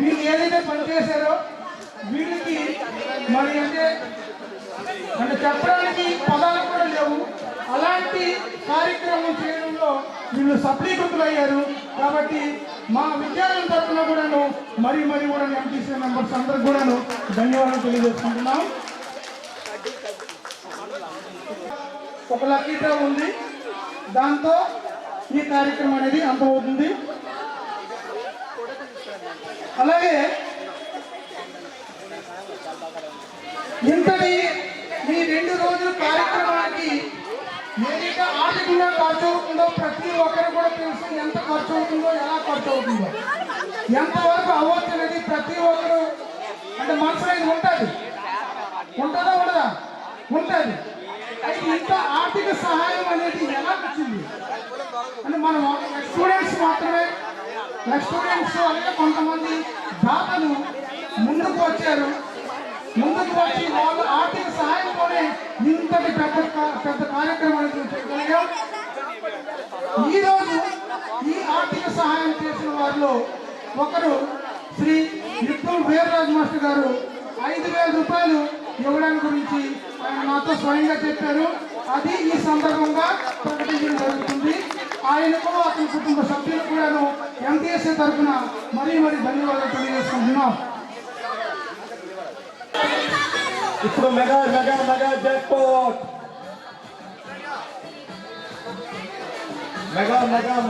Speaker 6: వీళ్ళు ఏదైతే పనిచేశారో వీళ్ళకి మరి అంటే చెప్పడానికి పదాలు కూడా లేవు. అలాంటి కార్యక్రమం చేయడంలో వీళ్ళు సఫలీకృతులు అయ్యారు. కాబట్టి మా విద్యార్థుల తరఫున కూడాను మరి కూడా ఎంపీసీ మెంబర్స్ అందరికి కూడాను ధన్యవాదాలు తెలియజేసుకుంటున్నాం. ఒక లక్కీ డ్రా ఉంది, దాంతో ఈ కార్యక్రమం అనేది అంతమవుతుంది. అలాగే ఇంతటి ఈ 2 రోజుల కార్యక్రమానికి ఏదైతే ఆర్థికంగా ఖర్చు అవుతుందో ప్రతి ఒక్కరు కూడా తెలుసు. ఎంత ఖర్చు అవుతుందో, ఎలా ఖర్చు అవుతుందో, ఎంతవరకు అవ్వచ్చు అనేది ప్రతి ఒక్కరు అంటే మనసులో ఇది ఉంటుంది. ఉంటుందా ఉండదా? ఉంటుంది. అయితే ఇంత ఆర్థిక సహాయం అనేది ఎలా వచ్చింది అంటే మనం స్టూడెంట్స్ మాత్రమే స్టూడెంట్స్ అలాగే కొంతమంది దాతలు ముందుకు వచ్చారు. ముందుకు వచ్చి వాళ్ళు ఆర్థిక సహాయంతోనే ఇంతటి పెద్ద కార్యక్రమాన్ని చేయగలిగాం. ఈరోజు ఈ ఆర్థిక సహాయం చేసిన వారిలో ఒకరు శ్రీ యుద్ధం వీర్రాజు మాస్టర్ గారు 5,000 రూపాయలు ఇవ్వడానికి గురించి ఆయన నాతో స్వయంగా చెప్పారు. అది ఈ సందర్భంగా ప్రకటించడం జరుగుతుంది. ఆయనకు అతని కుటుంబ సభ్యులకు కూడాను ఎంపీఎస్ఏ తరఫున మరీ ధన్యవాదాలు తెలియజేసుకుంటున్నాం.
Speaker 1: ఇప్పుడు mega jackpot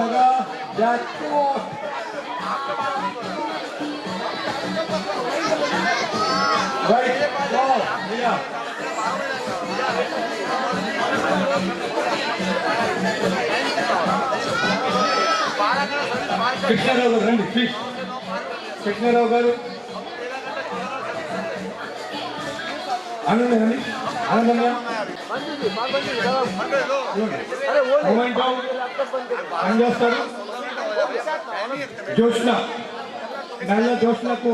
Speaker 1: mega jackpot right Krishnarao గారు రండి ప్లీజ్. కృష్ణారావు గారు ఆనందండి ఆనందంగా చేస్తారు. జోష్న నల్ల జోష్నకు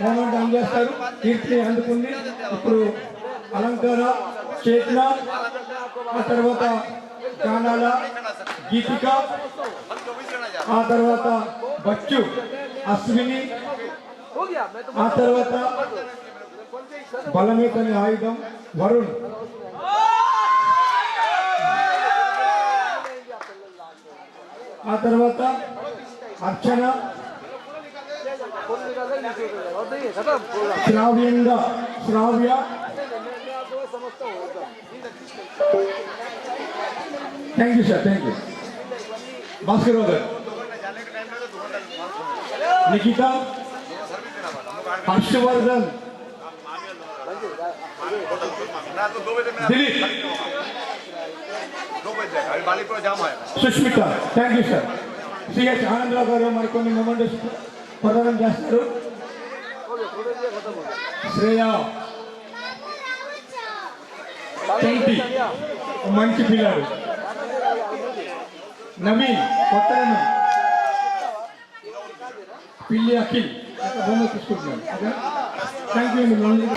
Speaker 1: మూమెంట్ అందజేస్తారు. కీర్తిని అందుకుంది. ఇప్పుడు అలంకార చేతన, ఆ తర్వాత గానాల గీతిక, ఆ తర్వాత బచ్చు అశ్విని, ఆ తర్వాత బలమేతని ఆయుధం వరుణ్, ఆ తర్వాత అర్చన, శ్రావ్యంగా Shravya thank you sir, thank you. Bhaskar Rao గారు, Nikhita, Harshavardhan, Dilip, Sushmita, thank you sir. CH Anandarao గారు మరికొన్ని మెమెంటోస్ ప్రదానం చేస్తారు. శ్రేయ, ట్వంటీ, మంచి పిల్లాడు. నవీన్, కొత్తలను, పిల్లి అఖిల్ బొమ్మ తీసుకుంటున్నాను. థ్యాంక్ యూ అండి.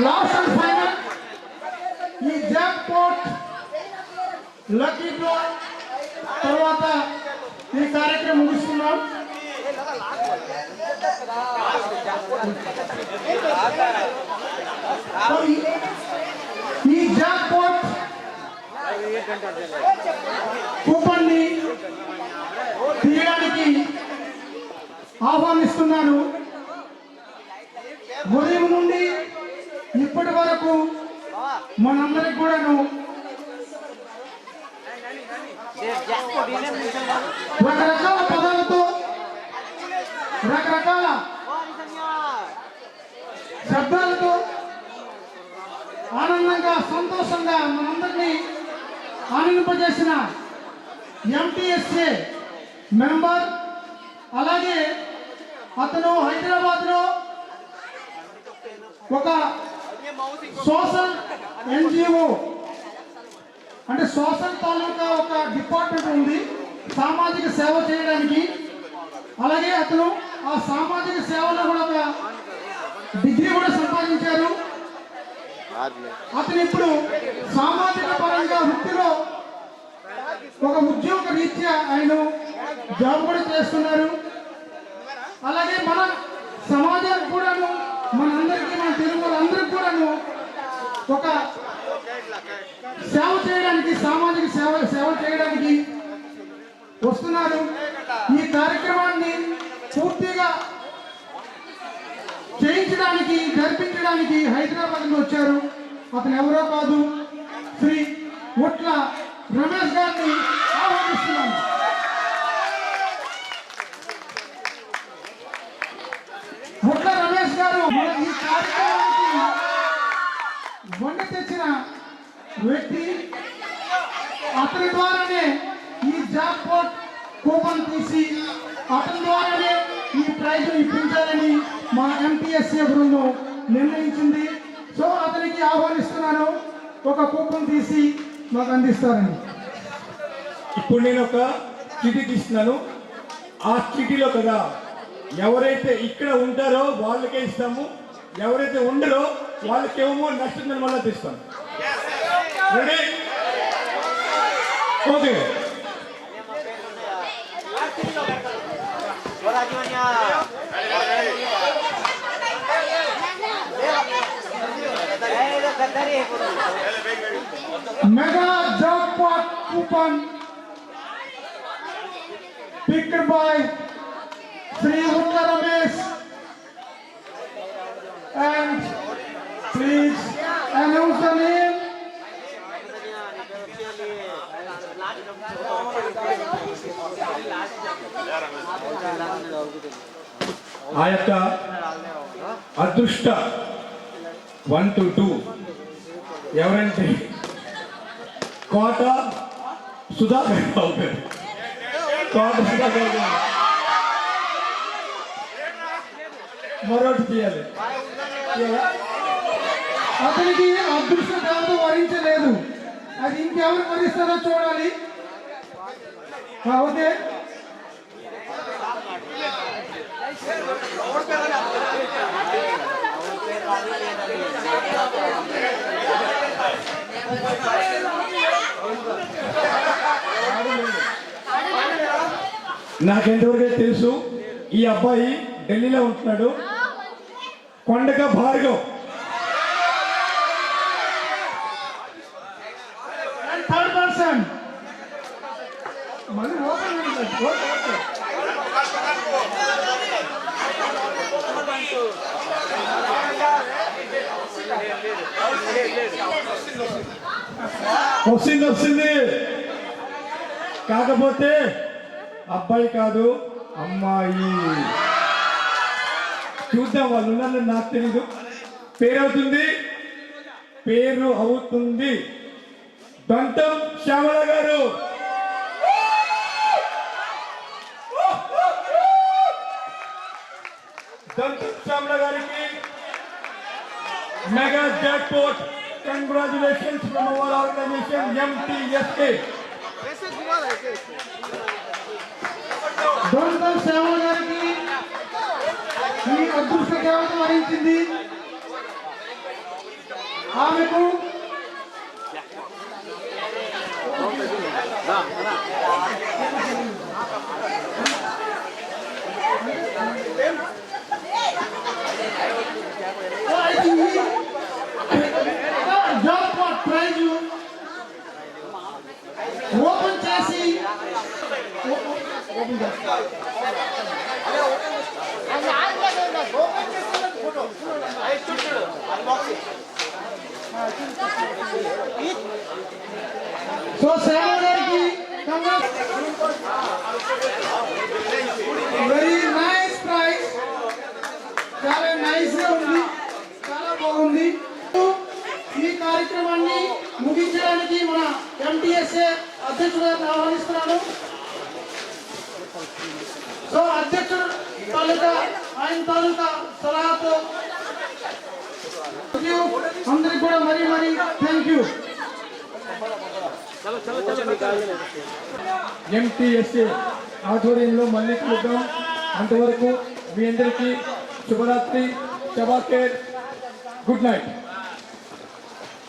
Speaker 6: లాస్ట్ అండ్ ఫైనల్ ఈ జాక్ పాట్ లక్కీ డ్రా తర్వాత ఈ కార్యక్రమం ముగిస్తున్నాం. ఈ జాక్ పాట్ కూపన్ ని తీయడానికి ఆహ్వానిస్తున్నాను. ఉదయం నుండి ఇప్పటి వరకు మనందరికి కూడాను రకరకాల పదాలతో రకరకాల శబ్దాలతో ఆనందంగా సంతోషంగా మనందరినీ ఆనందింపజేసిన ఎంటీఎస్ఏ మెంబర్, అలాగే అతను హైదరాబాద్లో ఒక సోషల్ ఎన్జిఓ అంటే సోషల్ తాలూకా ఒక డిపార్ట్మెంట్ ఉంది సామాజిక సేవ చేయడానికి. అలాగే అతను ఆ సామాజిక సేవలో కూడా ఒక డిగ్రీ కూడా సంపాదించారు. అతను ఇప్పుడు సామాజిక పరంగా వృత్తిలో ఒక ఉద్యోగ రీత్యా ఆయన జాబ్ కూడా చేస్తున్నారు. అలాగే మన సమాజానికి కూడాను మనందరికీ మన తెలుగు వాళ్ళందరికీ కూడాను ఒక సేవ చేయడానికి సామాజిక సేవ చేయడానికి వస్తున్నారు. ఈ కార్యక్రమాన్ని పూర్తిగా చేయించడానికి జరిపించడానికి హైదరాబాద్ నుండి వచ్చారు. అతను ఎవరో కాదు, శ్రీ ముట్ల రమేష్ గారిని ఆహ్వానిస్తున్నాను. ముట్ల రమేష్ గారు మన ఈ కార్యక్రమానికి వండి తెచ్చిన వ్యక్తి. అతని ద్వారానే ఈ జాబ్ పోర్ట్ కూపన్ తీసి అతని ద్వారానే ఈ ప్రైజ్ ఇప్పించాలని మా ఎంటీఎస్ఏ బృందం నిర్ణయించింది. సో అతనికి ఆహ్వానిస్తున్నాను, ఒక కూపన్ తీసి మాకు అందిస్తారని.
Speaker 1: ఇప్పుడు నేను ఒక చీటీ తీస్తున్నాను. ఆ చీటీలో కదా ఎవరైతే ఇక్కడ ఉంటారో వాళ్ళకే ఇస్తాము, ఎవరైతే ఉండరో వాళ్ళకేమో నచ్చిందని మళ్ళీ తీస్తాం. Ready? Okay.
Speaker 6: Mega jackpot coupon picked by Sri Mutla Ramesh, and please announce the name.
Speaker 1: ఆ యొక్క అదృష్ట 1 to 2 ఎవరంటే కోట సుధాకర్ రావు గారు. కోట సుధాకర్ గారు మరొకటి తీయాలి.
Speaker 6: అతనికి అదృష్ట దేవత వరించలేదు, అది ఇంకెవరు వరిస్తారో చూడాలి. ఓకే,
Speaker 1: నాకెంతవరకు తెలుసు ఈ అబ్బాయి ఢిల్లీలో ఉంటున్నాడు. కొండక భార్గవ్.
Speaker 6: థర్డ్ పర్సన్ మళ్ళీ ఓపెన్
Speaker 1: వస్తుంది. కాకపోతే అబ్బాయి కాదు అమ్మాయి. చూద్దాం వాళ్ళు ఉన్నారని నాకు తెలీదు. పేరు అవుతుంది దంతం శ్యామల గారు. దంతం శ్యామల గారికి mega jackpot. Congratulations from our organization MTSA.
Speaker 6: దొంగం సేవ గారికి ఈ అదృష్ట దేవత వరించింది. ఆమెకు జాక్పాట్ ప్రైజ్ ఓపెన్ చేసి సో సేవ గారికి వెరీ నైస్ ప్రైజ్. చాలా నైస్ గా ఉంది, చాలా బాగుంది. ఈ కార్యక్రమాన్ని ముగించడానికి మన MTSA అధ్యక్షుడు ఆహ్వానిస్తున్నాను. సో అధ్యక్షుడు ఆయన తాలూకా సలహాతో అందరికి కూడా మరీ థ్యాంక్ యూ.
Speaker 1: MTSA ఆధ్వర్యంలో మళ్ళీ కలుద్దాం. అంతవరకు మీ అందరికీ శుభరాత్రి. శబాకేర్. Good night.